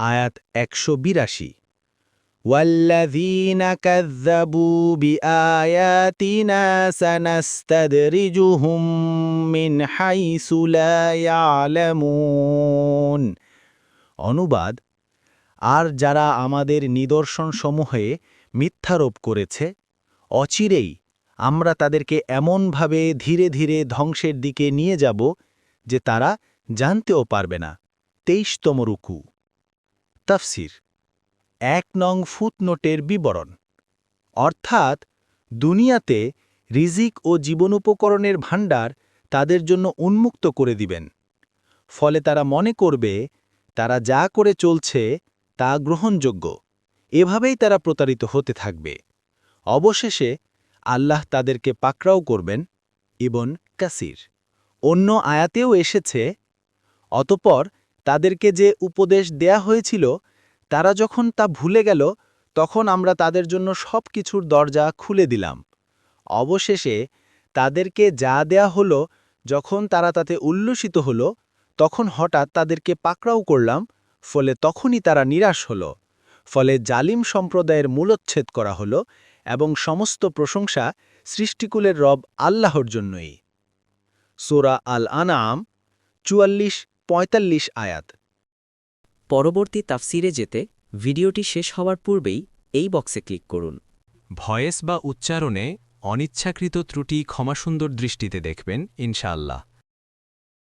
আয়াত 182 ওয়াল্লাযীনা কাযযাবু বিআয়াতিনা সানাস্তাদরিজুহুম মিন হাইসু লা ইয়ালামুন। অনুবাদ: আর যারা আমাদের নিদর্শনসমূহে মিথ্যারোপ করেছে, অচিরেই আমরা তাদেরকে এমনভাবে ধীরে ধীরে ধ্বংসের দিকে নিয়ে যাব যে তারা জানতেও পারবে না। 23তম রুকু। তাফসির: 1 নং ফুটনোটের বিবরণ। অর্থাৎ দুনিয়াতে রিজিক ও জীবনোপকরণের ভাণ্ডার তাদের জন্য উন্মুক্ত করে দিবেন। ফলে তারা মনে করবে তারা যা করে চলছে তা গ্রহণযোগ্য। এভাবেই তারা প্রতারিত হতে থাকবে। অবশেষে আল্লাহ তাদেরকে পাকড়াও করবেন। ইবন কাসির। অন্য আয়াতেও এসেছে, অতঃপর তাদেরকে যে উপদেশ দেয়া হয়েছিল তারা যখন তা ভুলে গেল, তখন আমরা তাদের জন্য সব কিছুর দরজা খুলে দিলাম। অবশেষে তাদেরকে যা দেয়া হলো, যখন তারা তাতে উল্লসিত হল, তখন হঠাৎ তাদেরকে পাকড়াও করলাম। ফলে তখনই তারা নিরাশ হল। ফলে জালিম সম্প্রদায়ের মূলচ্ছেদ করা হল এবং সমস্ত প্রশংসা সৃষ্টিকুলের রব আল্লাহর জন্যই। সূরা আল-আনআম 44-45 আয়াত। পরবর্তী তাফসিরে যেতে ভিডিওটি শেষ হওয়ার পূর্বেই এই বক্সে ক্লিক করুন। ভয়েস বা উচ্চারণে অনিচ্ছাকৃত ত্রুটি ক্ষমাসুন্দর দৃষ্টিতে দেখবেন ইনশাআল্লাহ।